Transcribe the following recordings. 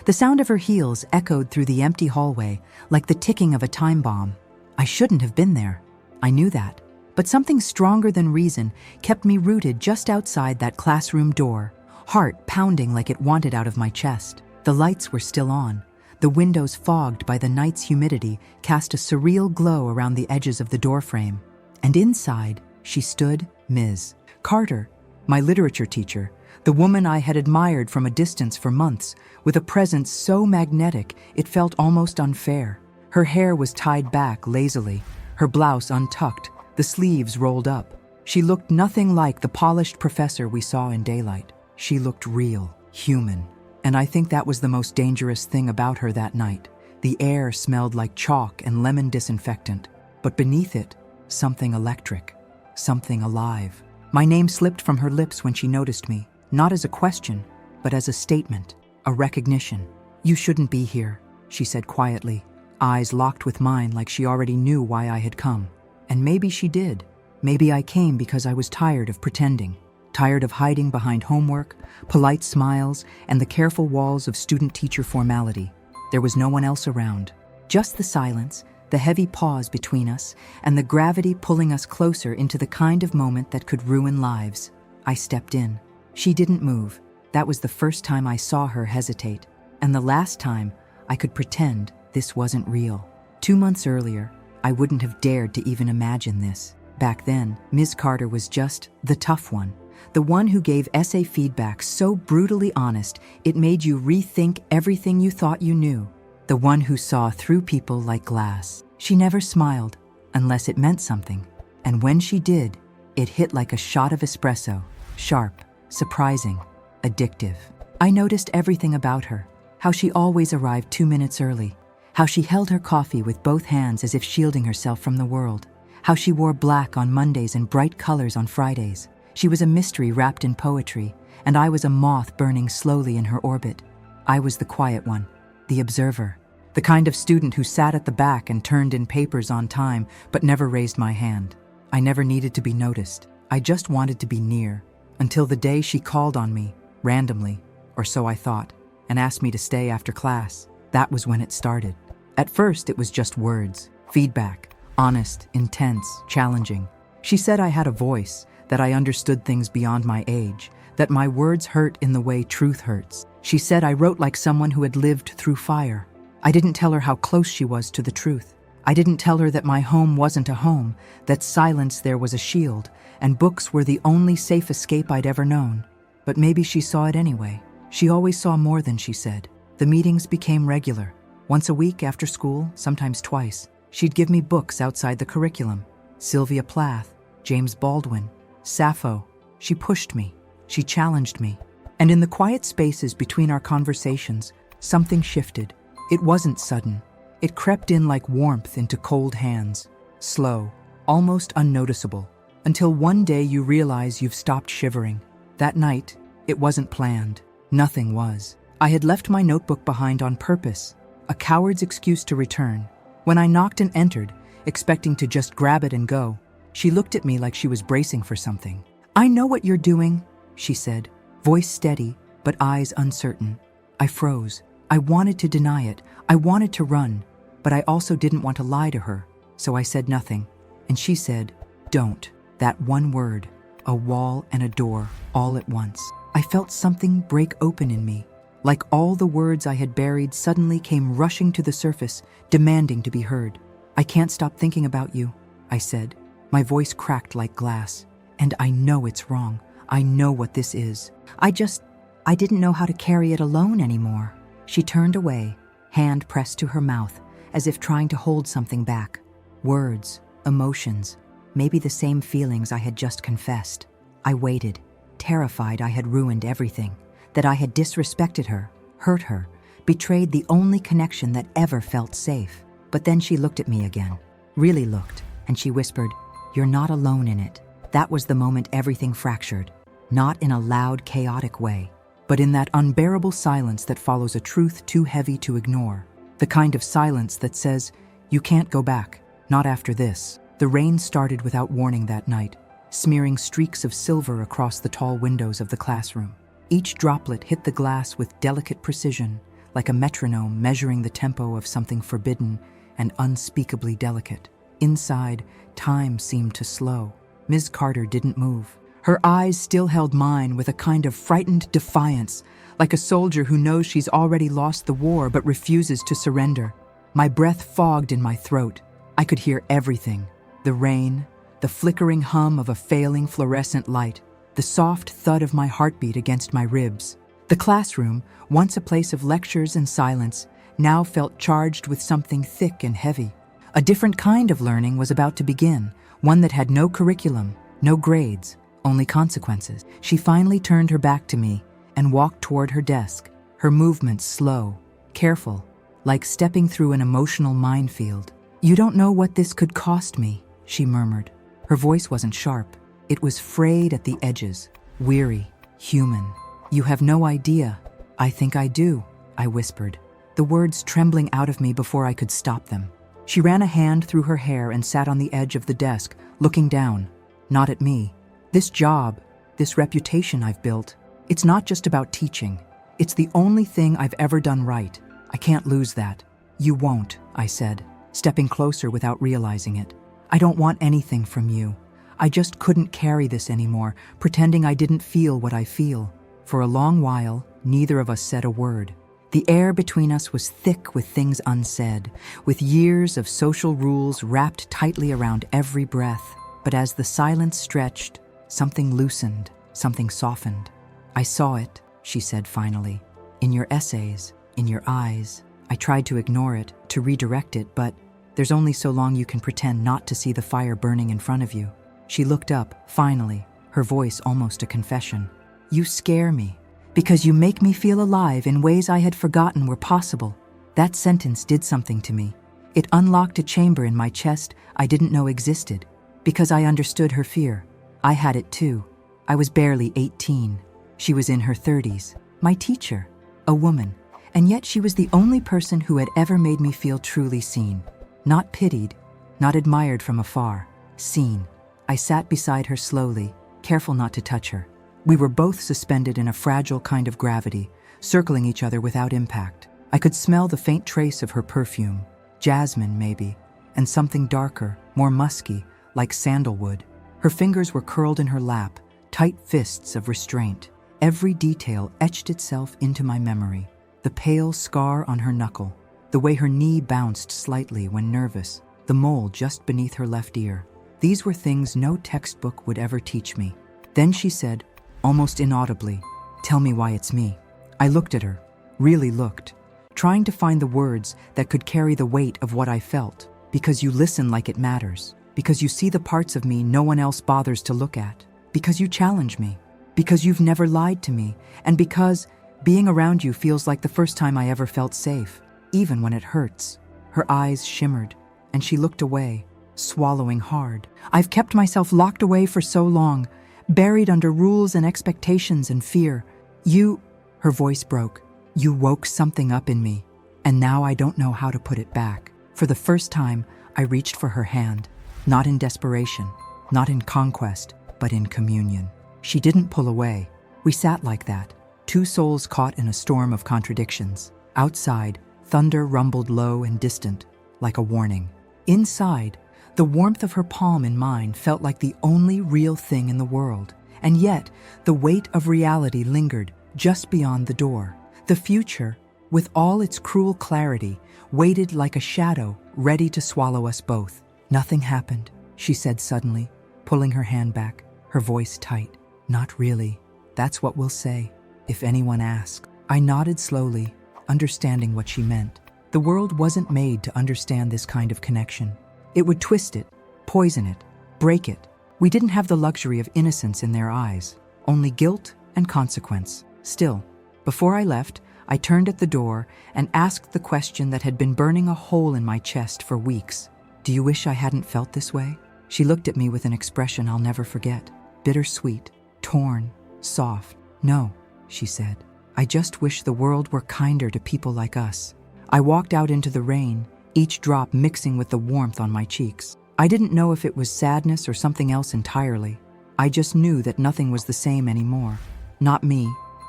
The sound of her heels echoed through the empty hallway like the ticking of a time bomb. I shouldn't have been there. I knew that. But something stronger than reason kept me rooted just outside that classroom door, heart pounding like it wanted out of my chest. The lights were still on. The windows, fogged by the night's humidity, cast a surreal glow around the edges of the doorframe. And inside, she stood, Ms. Carter, my literature teacher, the woman I had admired from a distance for months, with a presence so magnetic it felt almost unfair. Her hair was tied back lazily, her blouse untucked, the sleeves rolled up. She looked nothing like the polished professor we saw in daylight. She looked real, human. And I think that was the most dangerous thing about her that night. The air smelled like chalk and lemon disinfectant, but beneath it, something electric, something alive. My name slipped from her lips when she noticed me, not as a question, but as a statement, a recognition. "You shouldn't be here," she said quietly, eyes locked with mine like she already knew why I had come. And maybe she did. Maybe I came because I was tired of pretending, tired of hiding behind homework, polite smiles, and the careful walls of student-teacher formality. There was no one else around. Just the silence, the heavy pause between us, and the gravity pulling us closer into the kind of moment that could ruin lives. I stepped in. She didn't move. That was the first time I saw her hesitate, and the last time I could pretend this wasn't real. 2 months earlier, I wouldn't have dared to even imagine this. Back then, Ms. Carter was just the tough one, the one who gave essay feedback so brutally honest it made you rethink everything you thought you knew, the one who saw through people like glass. She never smiled, unless it meant something, and when she did, it hit like a shot of espresso, sharp, surprising, addictive. I noticed everything about her, how she always arrived 2 minutes early, how she held her coffee with both hands as if shielding herself from the world, how she wore black on Mondays and bright colors on Fridays. She was a mystery wrapped in poetry, and I was a moth burning slowly in her orbit. I was the quiet one, the observer, the kind of student who sat at the back and turned in papers on time but never raised my hand. I never needed to be noticed. I just wanted to be near, until the day she called on me, randomly, or so I thought, and asked me to stay after class. That was when it started. At first, it was just words, feedback, honest, intense, challenging. She said I had a voice, that I understood things beyond my age, that my words hurt in the way truth hurts. She said I wrote like someone who had lived through fire. I didn't tell her how close she was to the truth. I didn't tell her that my home wasn't a home, that silence there was a shield, and books were the only safe escape I'd ever known. But maybe she saw it anyway. She always saw more than she said. The meetings became regular. Once a week after school, sometimes twice, she'd give me books outside the curriculum. Sylvia Plath, James Baldwin, Sappho. She pushed me. She challenged me. And in the quiet spaces between our conversations, something shifted. It wasn't sudden. It crept in like warmth into cold hands. Slow, almost unnoticeable, until one day you realize you've stopped shivering. That night, it wasn't planned. Nothing was. I had left my notebook behind on purpose, a coward's excuse to return. When I knocked and entered, expecting to just grab it and go, she looked at me like she was bracing for something. "I know what you're doing," she said, voice steady, but eyes uncertain. I froze. I wanted to deny it. I wanted to run, but I also didn't want to lie to her, so I said nothing. And she said, "Don't." That one word, a wall and a door, all at once. I felt something break open in me, like all the words I had buried suddenly came rushing to the surface, demanding to be heard. "I can't stop thinking about you," I said. My voice cracked like glass. "And I know it's wrong. I know what this is. I didn't know how to carry it alone anymore." She turned away, hand pressed to her mouth, as if trying to hold something back. Words, emotions, maybe the same feelings I had just confessed. I waited, terrified I had ruined everything, that I had disrespected her, hurt her, betrayed the only connection that ever felt safe. But then she looked at me again, really looked, and she whispered, "You're not alone in it." That was the moment everything fractured, not in a loud, chaotic way, but in that unbearable silence that follows a truth too heavy to ignore. The kind of silence that says, "You can't go back, not after this." The rain started without warning that night, smearing streaks of silver across the tall windows of the classroom. Each droplet hit the glass with delicate precision, like a metronome measuring the tempo of something forbidden and unspeakably delicate. Inside, time seemed to slow. Ms. Carter didn't move. Her eyes still held mine with a kind of frightened defiance, like a soldier who knows she's already lost the war but refuses to surrender. My breath fogged in my throat. I could hear everything: the rain, the flickering hum of a failing fluorescent light, the soft thud of my heartbeat against my ribs. The classroom, once a place of lectures and silence, now felt charged with something thick and heavy. A different kind of learning was about to begin, one that had no curriculum, no grades, only consequences. She finally turned her back to me and walked toward her desk, her movements slow, careful, like stepping through an emotional minefield. "You don't know what this could cost me," she murmured. Her voice wasn't sharp. It was frayed at the edges, weary, human. "You have no idea." "I think I do," I whispered, the words trembling out of me before I could stop them. She ran a hand through her hair and sat on the edge of the desk, looking down, not at me. "This job, this reputation I've built, it's not just about teaching. It's the only thing I've ever done right. I can't lose that." "You won't," I said, stepping closer without realizing it. "I don't want anything from you. I just couldn't carry this anymore, pretending I didn't feel what I feel." For a long while, neither of us said a word. The air between us was thick with things unsaid, with years of social rules wrapped tightly around every breath. But as the silence stretched, something loosened, something softened. "I saw it," she said finally. "In your essays, in your eyes." I tried to ignore it, to redirect it, but there's only so long you can pretend not to see the fire burning in front of you. She looked up, finally, her voice almost a confession. "You scare me, because you make me feel alive in ways I had forgotten were possible." That sentence did something to me. It unlocked a chamber in my chest I didn't know existed, because I understood her fear. I had it too. I was barely 18. She was in her 30s. My teacher, a woman, and yet she was the only person who had ever made me feel truly seen. Not pitied, not admired from afar. Seen. I sat beside her slowly, careful not to touch her. We were both suspended in a fragile kind of gravity, circling each other without impact. I could smell the faint trace of her perfume, jasmine maybe, and something darker, more musky, like sandalwood. Her fingers were curled in her lap, tight fists of restraint. Every detail etched itself into my memory. The pale scar on her knuckle, the way her knee bounced slightly when nervous, the mole just beneath her left ear. These were things no textbook would ever teach me. Then she said, almost inaudibly, "Tell me why it's me." I looked at her, really looked, trying to find the words that could carry the weight of what I felt. "Because you listen like it matters. Because you see the parts of me no one else bothers to look at. Because you challenge me. Because you've never lied to me. And because being around you feels like the first time I ever felt safe, even when it hurts." Her eyes shimmered, and she looked away, swallowing hard. "I've kept myself locked away for so long, buried under rules and expectations and fear. You," her voice broke, "you woke something up in me, and now I don't know how to put it back." For the first time, I reached for her hand, not in desperation, not in conquest, but in communion. She didn't pull away. We sat like that, two souls caught in a storm of contradictions. Outside, thunder rumbled low and distant, like a warning. Inside, the warmth of her palm in mine felt like the only real thing in the world. And yet, the weight of reality lingered just beyond the door. The future, with all its cruel clarity, waited like a shadow, ready to swallow us both. "Nothing happened," she said suddenly, pulling her hand back, her voice tight. "Not really. That's what we'll say, if anyone asks." I nodded slowly, understanding what she meant. The world wasn't made to understand this kind of connection. It would twist it, poison it, break it. We didn't have the luxury of innocence in their eyes, only guilt and consequence. Still, before I left, I turned at the door and asked the question that had been burning a hole in my chest for weeks. "Do you wish I hadn't felt this way?" She looked at me with an expression I'll never forget. Bittersweet, torn, soft. "No," she said. "I just wish the world were kinder to people like us." I walked out into the rain, each drop mixing with the warmth on my cheeks. I didn't know if it was sadness or something else entirely. I just knew that nothing was the same anymore. Not me,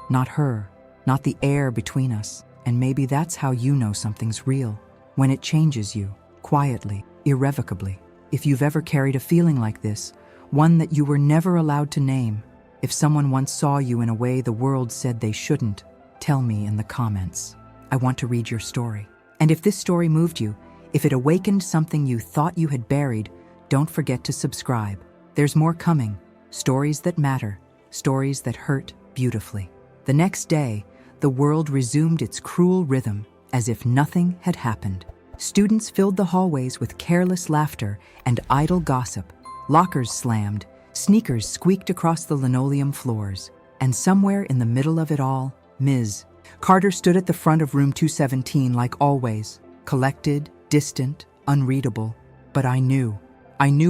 not her, not the air between us. And maybe that's how you know something's real, when it changes you, quietly, irrevocably. If you've ever carried a feeling like this, one that you were never allowed to name, if someone once saw you in a way the world said they shouldn't, tell me in the comments. I want to read your story. And if this story moved you, if it awakened something you thought you had buried, don't forget to subscribe. There's more coming. Stories that matter. Stories that hurt beautifully. The next day, the world resumed its cruel rhythm as if nothing had happened. Students filled the hallways with careless laughter and idle gossip. Lockers slammed, sneakers squeaked across the linoleum floors. And somewhere in the middle of it all, Ms. Carter stood at the front of room 217 like always, collected, distant, unreadable. But I knew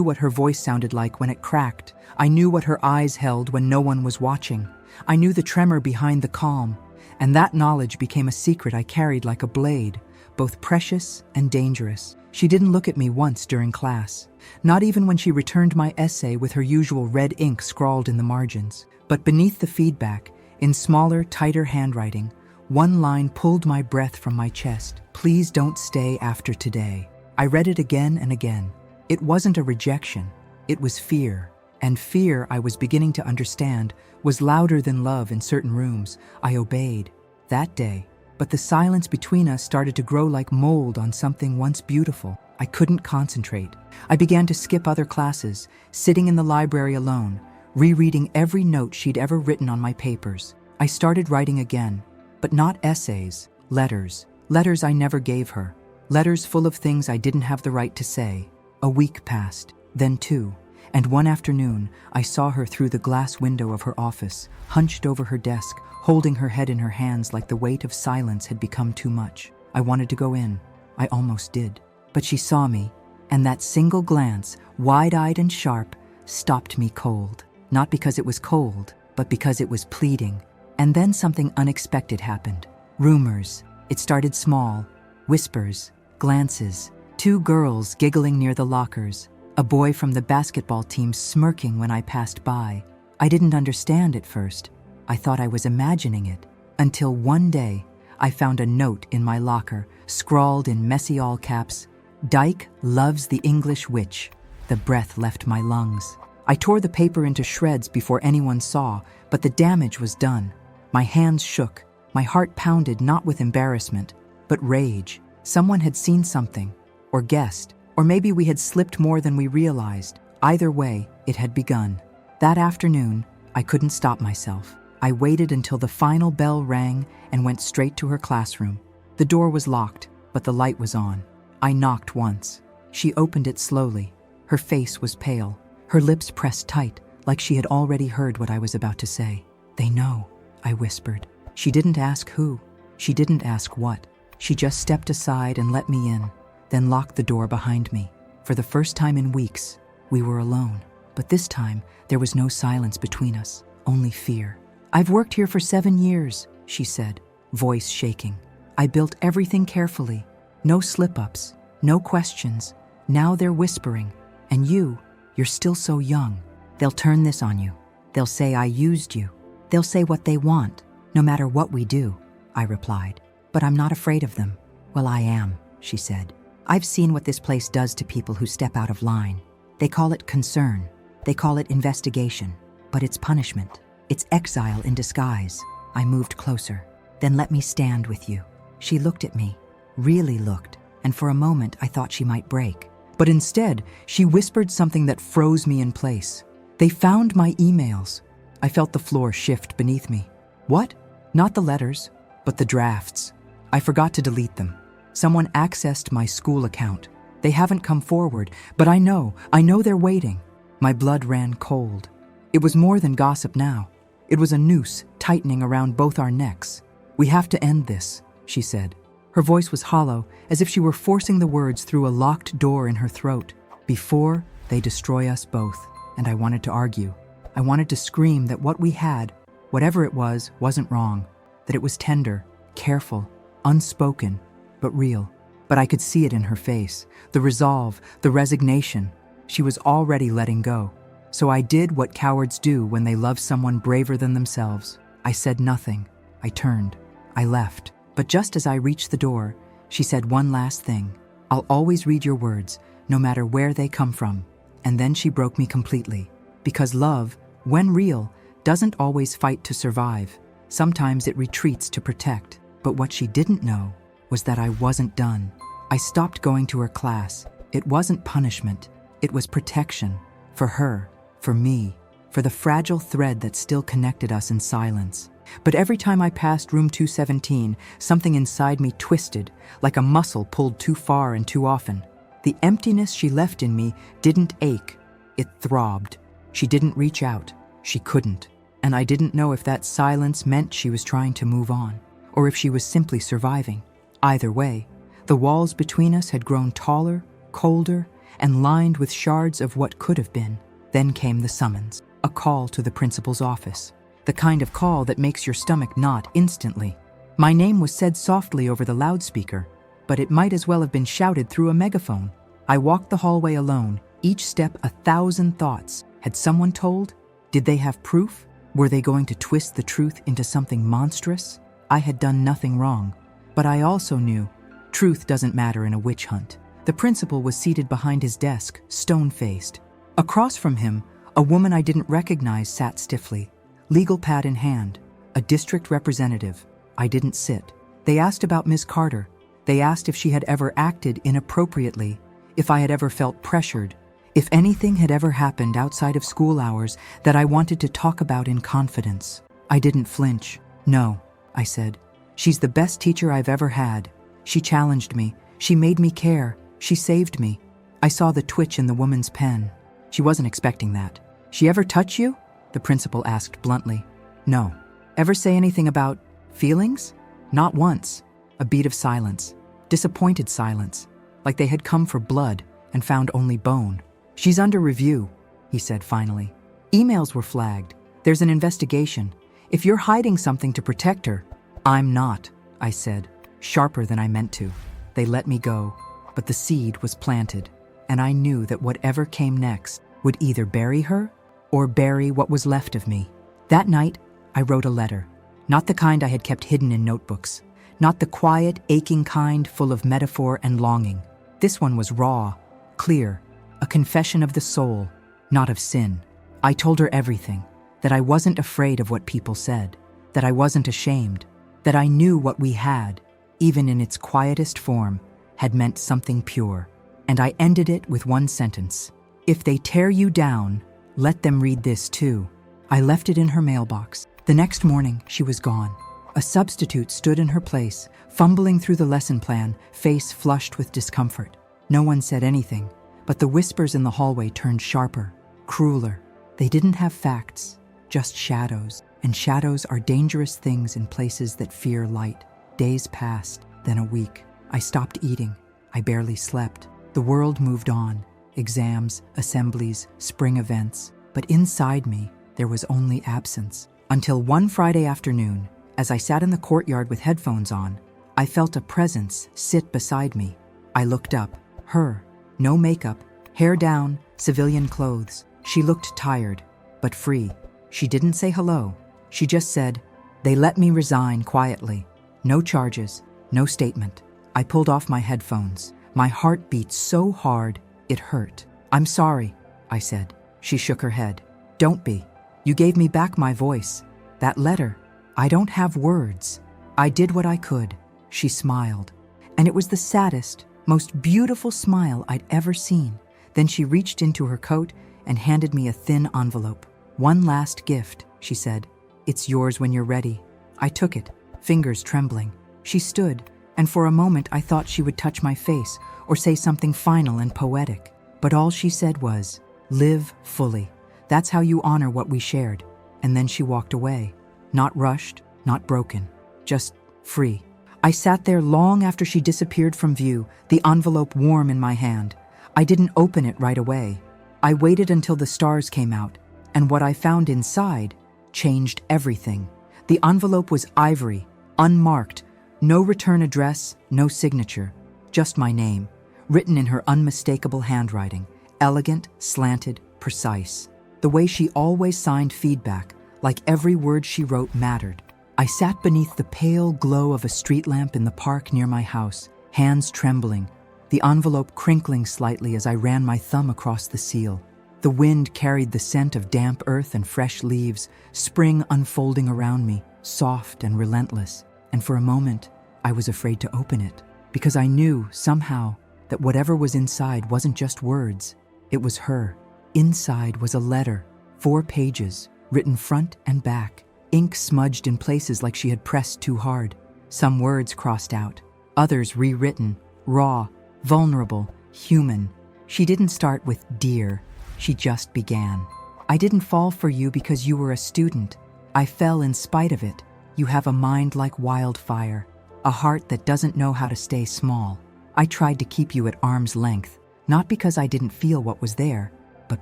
what her voice sounded like when it cracked. I knew what her eyes held when no one was watching. I knew the tremor behind the calm, and that knowledge became a secret I carried like a blade, both precious and dangerous. She didn't look at me once during class, not even when she returned my essay with her usual red ink scrawled in the margins. But beneath the feedback, in smaller, tighter handwriting, one line pulled my breath from my chest. Please don't stay after today. I read it again and again. It wasn't a rejection, it was fear. And fear, I was beginning to understand, was louder than love in certain rooms. I obeyed that day. But the silence between us started to grow like mold on something once beautiful. I couldn't concentrate. I began to skip other classes, sitting in the library alone, rereading every note she'd ever written on my papers. I started writing again, but not essays, letters. Letters I never gave her. Letters full of things I didn't have the right to say. A week passed, then two. And one afternoon, I saw her through the glass window of her office, hunched over her desk, holding her head in her hands like the weight of silence had become too much. I wanted to go in. I almost did. But she saw me, and that single glance, wide-eyed and sharp, stopped me cold. Not because it was cold, but because it was pleading. And then something unexpected happened. Rumors. It started small. Whispers. Glances. Two girls giggling near the lockers. A boy from the basketball team smirking when I passed by. I didn't understand at first. I thought I was imagining it. Until one day, I found a note in my locker, scrawled in messy all caps, "Dyke loves the English witch." The breath left my lungs. I tore the paper into shreds before anyone saw, but the damage was done. My hands shook. My heart pounded not with embarrassment, but rage. Someone had seen something, or guessed. Or maybe we had slipped more than we realized. Either way, it had begun. That afternoon, I couldn't stop myself. I waited until the final bell rang and went straight to her classroom. The door was locked, but the light was on. I knocked once. She opened it slowly. Her face was pale, her lips pressed tight, like she had already heard what I was about to say. "They know," I whispered. She didn't ask who. She didn't ask what. She just stepped aside and let me in, then locked the door behind me. For the first time in weeks, we were alone. But this time, there was no silence between us, only fear. "I've worked here for 7 years," she said, voice shaking. "I built everything carefully. No slip-ups, no questions. Now they're whispering. And you're still so young. They'll turn this on you. They'll say I used you. They'll say what they want, no matter what we do," I replied. "But I'm not afraid of them." "Well, I am," she said. "I've seen what this place does to people who step out of line. They call it concern. They call it investigation. But it's punishment. It's exile in disguise." I moved closer. "Then let me stand with you." She looked at me, really looked, and for a moment I thought she might break. But instead, she whispered something that froze me in place. "They found my emails." I felt the floor shift beneath me. "What?" "Not the letters, but the drafts. I forgot to delete them. Someone accessed my school account. They haven't come forward, but I know they're waiting." My blood ran cold. It was more than gossip now. It was a noose tightening around both our necks. "We have to end this," she said. Her voice was hollow, as if she were forcing the words through a locked door in her throat. "Before they destroy us both." And I wanted to argue. I wanted to scream that what we had, whatever it was, wasn't wrong. That it was tender, careful, unspoken, but real. But I could see it in her face. The resolve, the resignation. She was already letting go. So I did what cowards do when they love someone braver than themselves. I said nothing. I turned. I left. But just as I reached the door, she said one last thing. "I'll always read your words, no matter where they come from." And then she broke me completely. Because love, when real, doesn't always fight to survive. Sometimes it retreats to protect. But what she didn't know was that I wasn't done. I stopped going to her class. It wasn't punishment. It was protection. For her, for me, for the fragile thread that still connected us in silence. But every time I passed room 217, something inside me twisted, like a muscle pulled too far and too often. The emptiness she left in me didn't ache. It throbbed. She didn't reach out. She couldn't. And I didn't know if that silence meant she was trying to move on, or if she was simply surviving. Either way, the walls between us had grown taller, colder, and lined with shards of what could have been. Then came the summons, a call to the principal's office. The kind of call that makes your stomach knot instantly. My name was said softly over the loudspeaker, but it might as well have been shouted through a megaphone. I walked the hallway alone, each step 1,000 thoughts. Had someone told? Did they have proof? Were they going to twist the truth into something monstrous? I had done nothing wrong, but I also knew truth doesn't matter in a witch hunt. The principal was seated behind his desk, stone-faced. Across from him, a woman I didn't recognize sat stiffly, legal pad in hand, a district representative. I didn't sit. They asked about Ms. Carter. They asked if she had ever acted inappropriately, if I had ever felt pressured, if anything had ever happened outside of school hours that I wanted to talk about in confidence. I didn't flinch. "No," I said. "She's the best teacher I've ever had. She challenged me. She made me care. She saved me." I saw the twitch in the woman's pen. She wasn't expecting that. "She ever touch you?" the principal asked bluntly. "No." "Ever say anything about feelings?" "Not once." A beat of silence. Disappointed silence. Like they had come for blood and found only bone. "She's under review," he said finally. "Emails were flagged. There's an investigation. If you're hiding something to protect her—" "I'm not," I said, sharper than I meant to. They let me go, but the seed was planted, and I knew that whatever came next would either bury her or bury what was left of me. That night, I wrote a letter. Not the kind I had kept hidden in notebooks. Not the quiet, aching kind full of metaphor and longing. This one was raw, clear, a confession of the soul, not of sin. I told her everything, that I wasn't afraid of what people said, that I wasn't ashamed, that I knew what we had, even in its quietest form, had meant something pure. And I ended it with one sentence. "If they tear you down, let them read this too." I left it in her mailbox. The next morning, she was gone. A substitute stood in her place, fumbling through the lesson plan, face flushed with discomfort. No one said anything, but the whispers in the hallway turned sharper, crueler. They didn't have facts, just shadows, and shadows are dangerous things in places that fear light. Days passed, then a week. I stopped eating. I barely slept. The world moved on. Exams, assemblies, spring events. But inside me, there was only absence. Until one Friday afternoon, as I sat in the courtyard with headphones on, I felt a presence sit beside me. I looked up. Her. No makeup, hair down, civilian clothes. She looked tired, but free. She didn't say hello. She just said, "They let me resign quietly. No charges, no statement." I pulled off my headphones. My heart beat so hard, it hurt. "I'm sorry," I said. She shook her head. "Don't be. You gave me back my voice. That letter, I don't have words. I did what I could." She smiled. And it was the saddest, most beautiful smile I'd ever seen. Then she reached into her coat and handed me a thin envelope. "One last gift," she said. "It's yours when you're ready." I took it, fingers trembling. She stood, and for a moment I thought she would touch my face or say something final and poetic. But all she said was, "Live fully. That's how you honor what we shared." And then she walked away. Not rushed, not broken, just free. I sat there long after she disappeared from view, the envelope warm in my hand. I didn't open it right away. I waited until the stars came out, and what I found inside changed everything. The envelope was ivory, unmarked, no return address, no signature, just my name, written in her unmistakable handwriting, elegant, slanted, precise. The way she always signed feedback, like every word she wrote mattered. I sat beneath the pale glow of a street lamp in the park near my house, hands trembling, the envelope crinkling slightly as I ran my thumb across the seal. The wind carried the scent of damp earth and fresh leaves, spring unfolding around me, soft and relentless. And for a moment, I was afraid to open it, because I knew, somehow, that whatever was inside wasn't just words. It was her. Inside was a letter, 4 pages, written front and back, ink smudged in places like she had pressed too hard. Some words crossed out, others rewritten, raw, vulnerable, human. She didn't start with "Dear," she just began. "I didn't fall for you because you were a student. I fell in spite of it. You have a mind like wildfire, a heart that doesn't know how to stay small. I tried to keep you at arm's length, not because I didn't feel what was there, but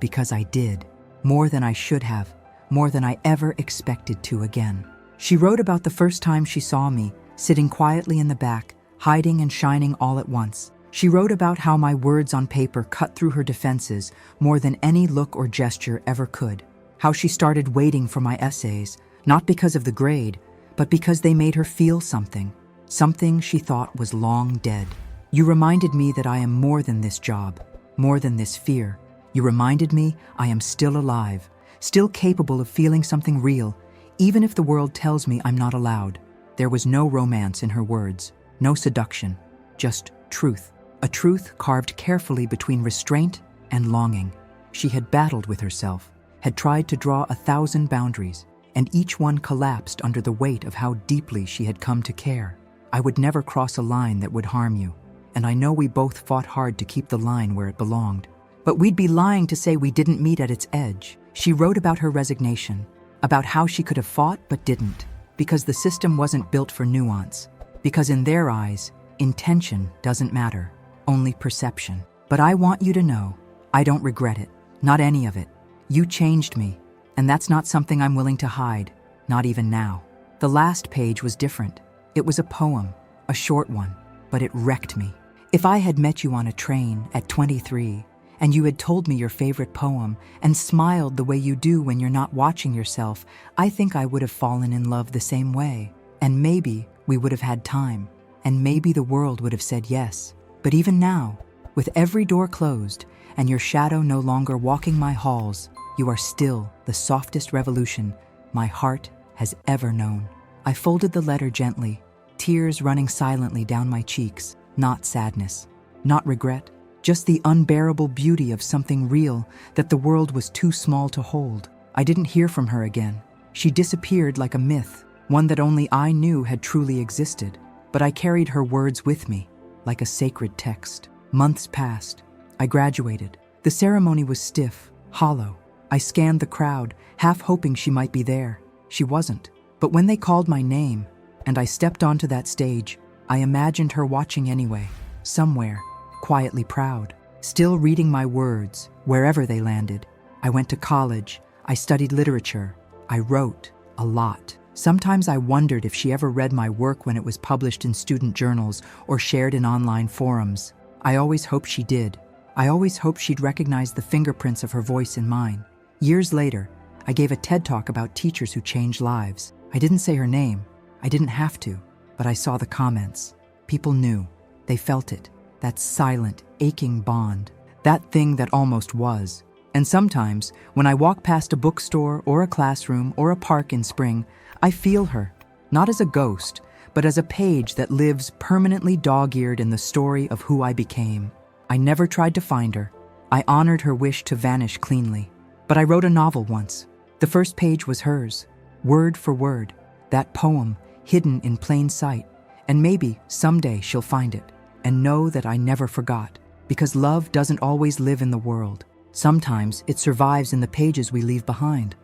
because I did. More than I should have, more than I ever expected to again." She wrote about the first time she saw me, sitting quietly in the back, hiding and shining all at once. She wrote about how my words on paper cut through her defenses more than any look or gesture ever could. How she started waiting for my essays, not because of the grade, but because they made her feel something she thought was long dead. "You reminded me that I am more than this job, more than this fear. You reminded me I am still alive, still capable of feeling something real, even if the world tells me I'm not allowed." There was no romance in her words, no seduction, just truth. A truth carved carefully between restraint and longing. She had battled with herself, had tried to draw 1,000 boundaries, and each one collapsed under the weight of how deeply she had come to care. "I would never cross a line that would harm you, and I know we both fought hard to keep the line where it belonged. But we'd be lying to say we didn't meet at its edge." She wrote about her resignation, about how she could have fought but didn't, because the system wasn't built for nuance, because in their eyes, intention doesn't matter, only perception. "But I want you to know, I don't regret it, not any of it. You changed me, and that's not something I'm willing to hide, not even now." The last page was different. It was a poem, a short one, but it wrecked me. "If I had met you on a train at 23, and you had told me your favorite poem and smiled the way you do when you're not watching yourself, I think I would have fallen in love the same way. And maybe we would have had time, and maybe the world would have said yes. But even now, with every door closed and your shadow no longer walking my halls, you are still the softest revolution my heart has ever known." I folded the letter gently, tears running silently down my cheeks. Not sadness, not regret, just the unbearable beauty of something real that the world was too small to hold. I didn't hear from her again. She disappeared like a myth, one that only I knew had truly existed. But I carried her words with me, like a sacred text. Months passed. I graduated. The ceremony was stiff, hollow. I scanned the crowd, half hoping she might be there. She wasn't. But when they called my name, and I stepped onto that stage, I imagined her watching anyway, somewhere, quietly proud, still reading my words, wherever they landed. I went to college, I studied literature, I wrote a lot. Sometimes I wondered if she ever read my work when it was published in student journals or shared in online forums. I always hoped she did. I always hoped she'd recognize the fingerprints of her voice in mine. Years later, I gave a TED Talk about teachers who change lives. I didn't say her name. I didn't have to, but I saw the comments. People knew. They felt it. That silent, aching bond. That thing that almost was. And sometimes, when I walk past a bookstore or a classroom or a park in spring, I feel her, not as a ghost, but as a page that lives permanently dog-eared in the story of who I became. I never tried to find her. I honored her wish to vanish cleanly. But I wrote a novel once. The first page was hers, word for word, that poem hidden in plain sight. And maybe someday she'll find it and know that I never forgot, because love doesn't always live in the world. Sometimes it survives in the pages we leave behind.